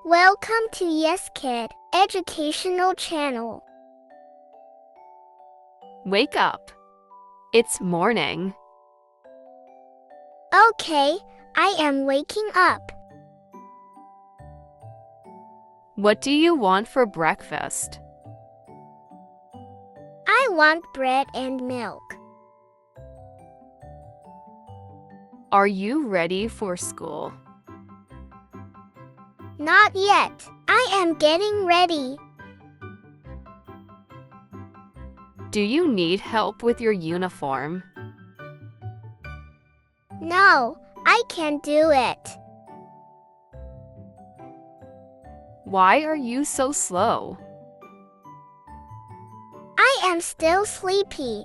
Welcome to Yes Kid Educational Channel. Wake up. It's morning. Okay, I am waking up. What do you want for breakfast? I want bread and milk. Are you ready for school? Not yet. I am getting ready. Do you need help with your uniform? No, I can do it. Why are you so slow? I am still sleepy.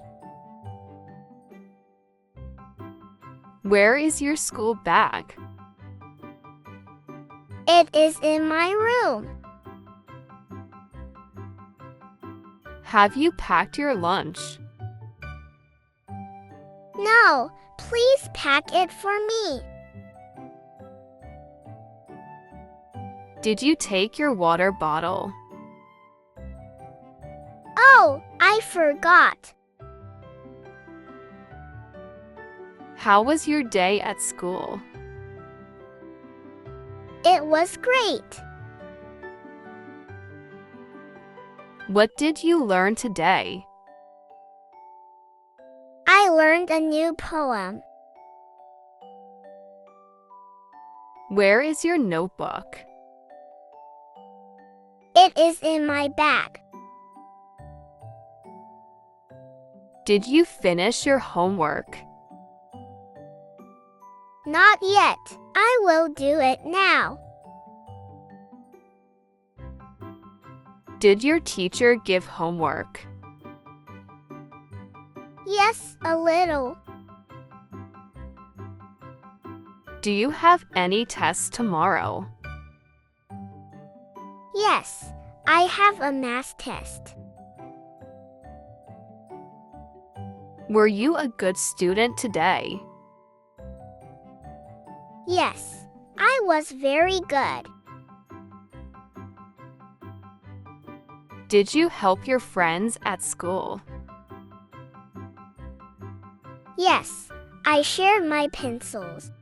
Where is your school bag? It is in my room. Have you packed your lunch? No, please pack it for me. Did you take your water bottle? Oh, I forgot. How was your day at school? It was great. What did you learn today? I learned a new poem. Where is your notebook? It is in my bag. Did you finish your homework? Not yet. I will do it now. Did your teacher give homework? Yes, a little. Do you have any tests tomorrow? Yes, I have a math test. Were you a good student today? Yes, I was very good. Did you help your friends at school? Yes, I shared my pencils.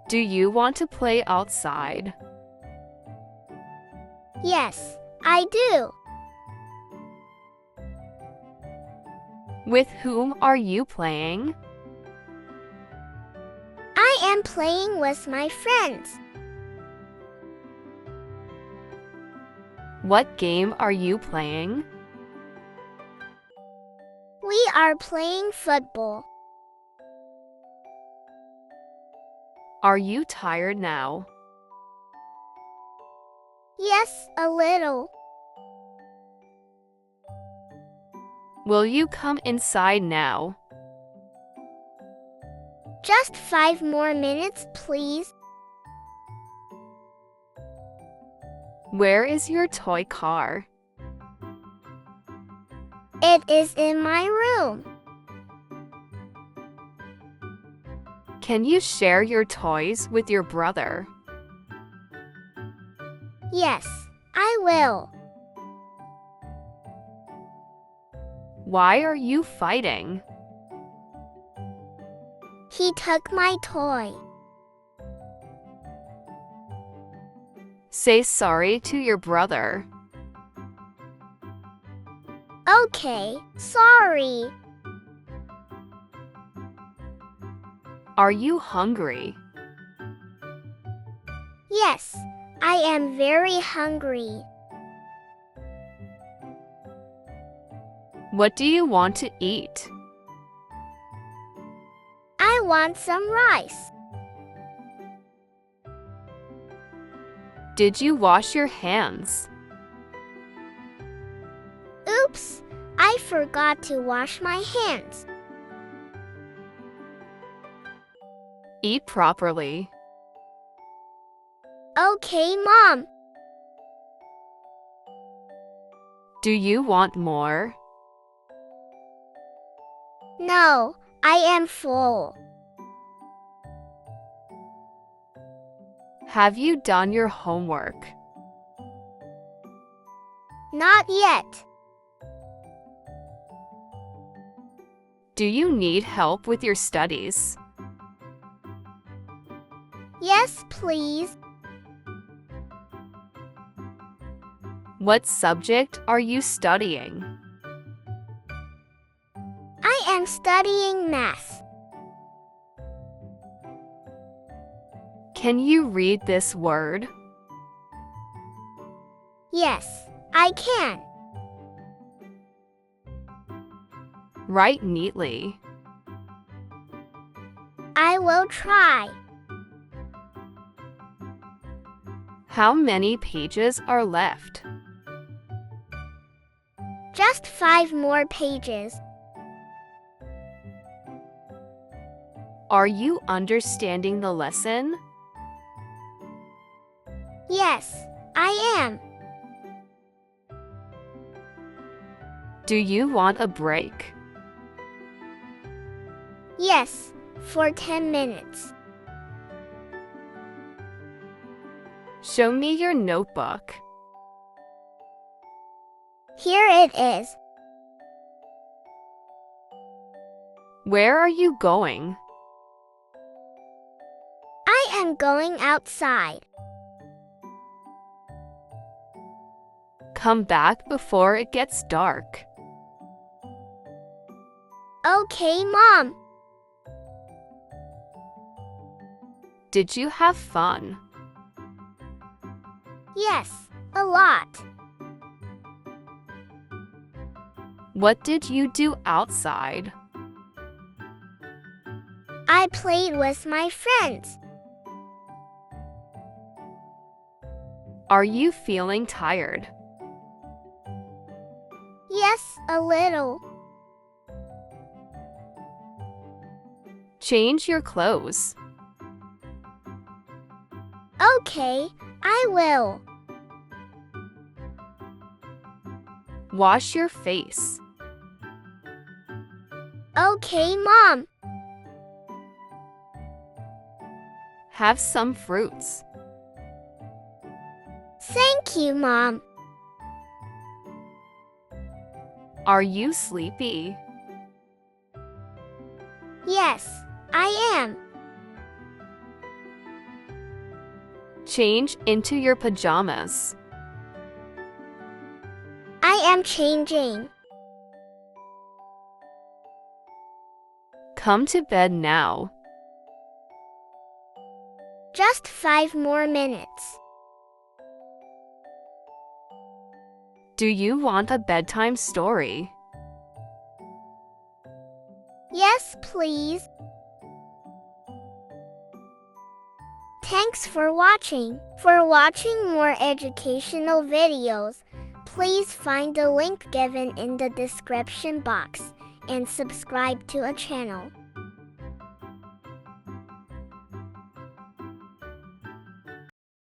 Do you want to play outside? Yes, I do. With whom are you playing? I am playing with my friends. What game are you playing? We are playing football. Are you tired now? Yes, a little. Will you come inside now? Just 5 more minutes, please. Where is your toy car? It is in my room. Can you share your toys with your brother? Yes, I will. Why are you fighting? He took my toy. Say sorry to your brother. Okay, sorry. Are you hungry? Yes, I am very hungry. What do you want to eat? I want some rice. Did you wash your hands? Oops, I forgot to wash my hands. Eat properly. Okay, Mom. Do you want more? No, I am full. Have you done your homework? Not yet. Do you need help with your studies? Yes, please. What subject are you studying? I am studying math. Can you read this word? Yes, I can. Write neatly. I will try. How many pages are left? Just 5 more pages. Are you understanding the lesson? Yes, I am. Do you want a break? Yes, for 10 minutes. Show me your notebook. Here it is. Where are you going? I am going outside. Come back before it gets dark. Okay, Mom. Did you have fun? Yes, a lot. What did you do outside? I played with my friends. Are you feeling tired? Yes, a little. Change your clothes. Okay, I will. Wash your face. Okay, Mom. Have some fruits. Thank you, Mom. Are you sleepy? Yes, I am. Change into your pajamas. I am changing. Come to bed now. Just 5 more minutes. Do you want a bedtime story? Yes, please. Thanks for watching. For watching more educational videos, please find the link given in the description box and subscribe to our channel.